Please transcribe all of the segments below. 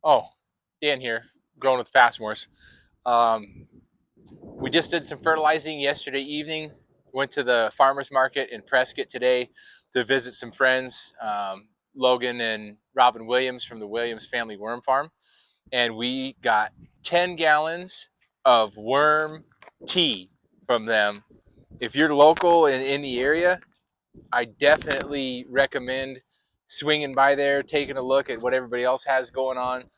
Oh, Dan here, growing with Fastmores. Um, we just did some fertilizing yesterday evening. Went to the farmers market in Prescott today to visit some friends, Logan and Robin Williams from the Williams Family Worm Farm, and we got 10 gallons of worm tea from them. If you're local and in the area, I definitely recommend swinging by there, taking a look at what everybody else has going on,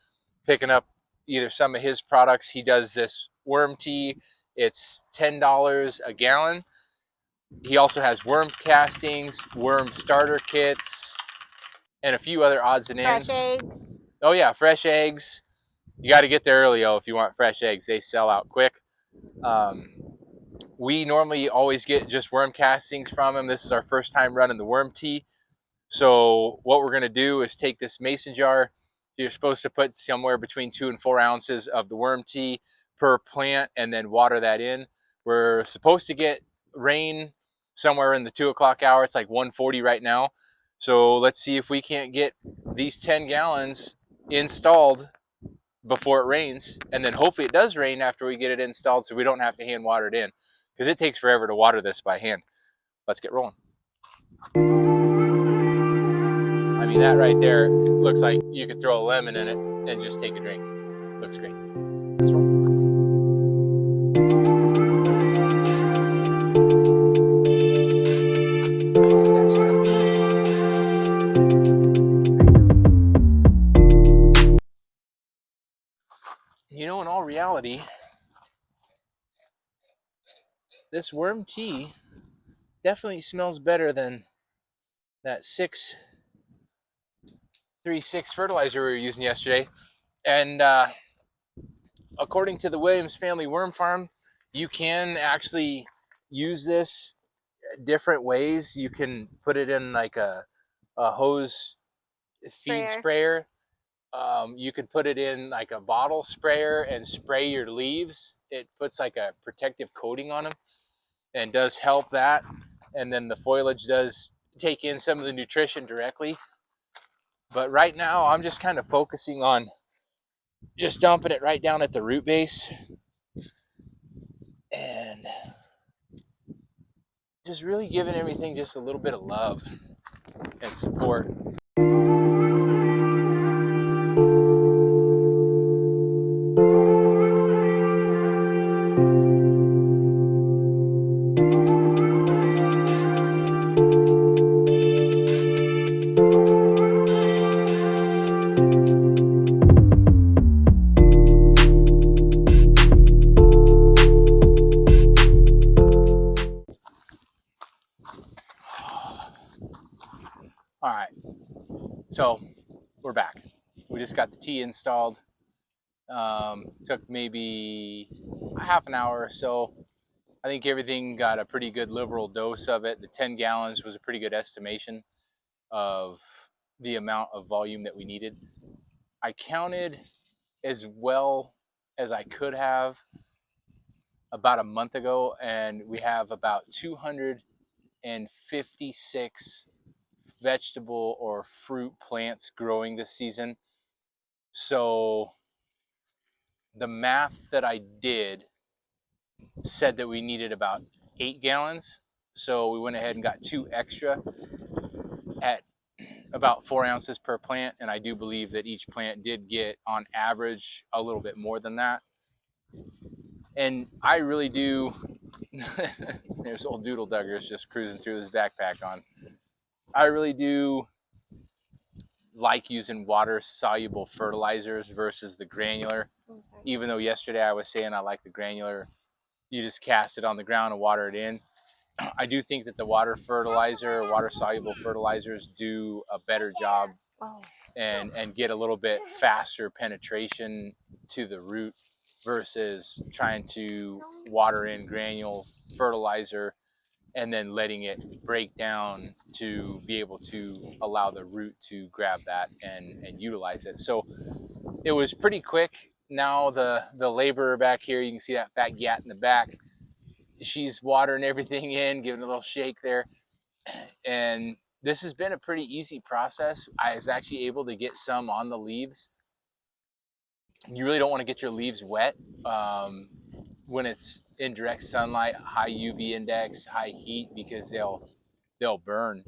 picking up either some of his products. He does this worm tea. It's $10 a gallon. He also has worm castings, worm starter kits, and a few other odds and Fresh ends. eggs. Oh yeah, fresh eggs. You got to get there early, if you want fresh eggs. They sell out quick. Um, we normally always get just worm castings from him. This is our first time running the worm tea. So what we're going to do is take this mason jar. You're supposed to put somewhere between 2 and 4 ounces of the worm tea per plant and then water that in. We're supposed to get rain somewhere in the 2 o'clock hour. It's like 1:40 right now. So let's see if we can't get these 10 gallons installed before it rains. And then hopefully it does rain after we get it installed so we don't have to hand water it in, because it takes forever to water this by hand. Let's get rolling. I mean, that right there looks like you could throw a lemon in it and just take a drink. Looks great. Let's roll. You know, in all reality, this worm tea definitely smells better than that 636 fertilizer we were using yesterday. And according to the Williams Family Worm Farm, you can actually use this different ways. You can put it in like a hose feed Sprayer. sprayer. You could put it in like a bottle sprayer and spray your leaves. It puts like a protective coating on them and does help that. And then the foliage does take in some of the nutrition directly. But right now, I'm just kind of focusing on just dumping it right down at the root base and just really giving everything just a little bit of love and support. All right, so we're back. We just got the tea installed. Took maybe a half an hour or so. I think everything got a pretty good liberal dose of it. The 10 gallons was a pretty good estimation of the amount of volume that we needed. I counted as well as I could have about a month ago, and we have about 256 vegetable or fruit plants growing this season. So the math that I did said that we needed about 8 gallons. So we went ahead and got 2 extra at about 4 ounces per plant. And I do believe that each plant did get, on average, a little bit more than that. And I really do. There's old Doodle Duggers just cruising through his backpack on. I really do like using water soluble fertilizers versus the granular. Even though yesterday I was saying I like the granular, you just cast it on the ground and water it in. I do think that the water soluble fertilizers do a better job and get a little bit faster penetration to the root versus trying to water in granule fertilizer and then letting it break down to be able to allow the root to grab that and utilize it. So it was pretty quick. Now the laborer back here, you can see that fat gat in the back. She's watering everything in, giving a little shake there. And this has been a pretty easy process. I was actually able to get some on the leaves You really don't want to get your leaves wet when it's in direct sunlight, high UV index, high heat, because they'll burn.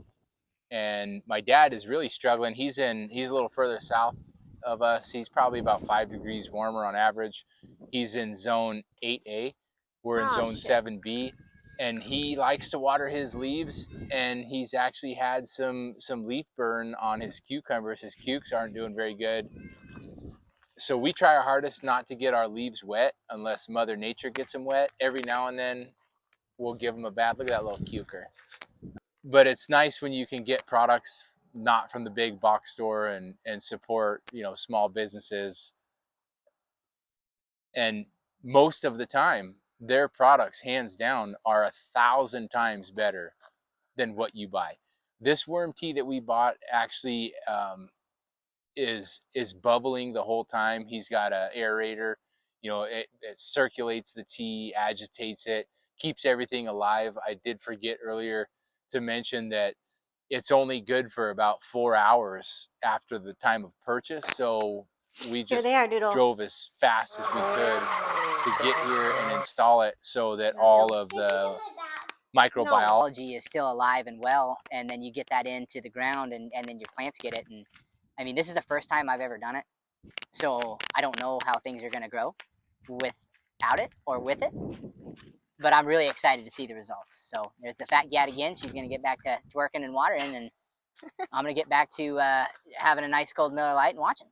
And my dad is really struggling. He's a little further south of us. He's probably about 5 degrees warmer on average. He's in zone 8A. We're in zone 7B, and he likes to water his leaves, and he's actually had some leaf burn on his cucumbers. His cukes aren't doing very good. So we try our hardest not to get our leaves wet unless Mother Nature gets them wet. Every now and then we'll give them a bath. Look at that little cuker. But it's nice when you can get products not from the big box store and support, small businesses. And most of the time, their products, hands down, are 1,000 times better than what you buy. This worm tea that we bought actually is bubbling the whole time. He's got an aerator. It circulates the tea, agitates it, keeps everything alive. I did forget earlier to mention that it's only good for about 4 hours after the time of purchase. So we just drove as fast as we could to get here and install it so that all of the microbiology is still alive and well, and then you get that into the ground, and then your plants get it. And I mean, this is the first time I've ever done it, so I don't know how things are going to grow without it or with it. But I'm really excited to see the results. So there's the fat gat again. She's going to get back to working and watering, and I'm going to get back to having a nice cold Miller Lite and watching.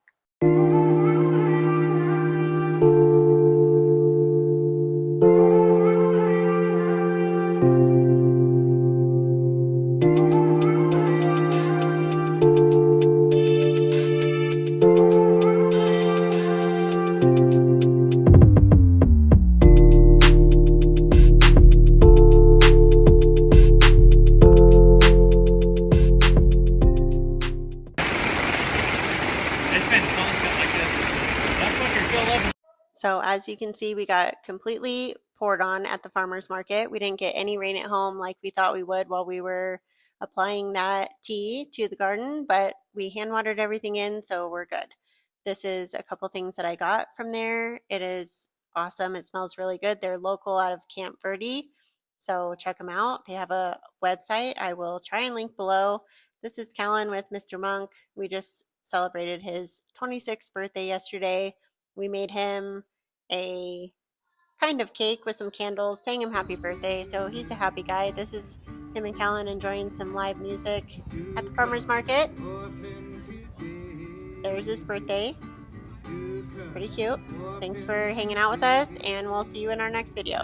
So as you can see, we got completely poured on at the farmer's market. We didn't get any rain at home like we thought we would while we were applying that tea to the garden, but we hand watered everything in, so we're good. This is a couple things that I got from there. It is awesome. It smells really good. They're local out of Camp Verde, so check them out. They have a website. I will try and link below. This is Callan with Mr. Monk. We just celebrated his 26th birthday yesterday. We made him a kind of cake with some candles, sang him happy birthday, so he's a happy guy. This is him and Callan enjoying some live music at the farmer's market. There's his birthday. Pretty cute. Thanks for hanging out with us, and we'll see you in our next video.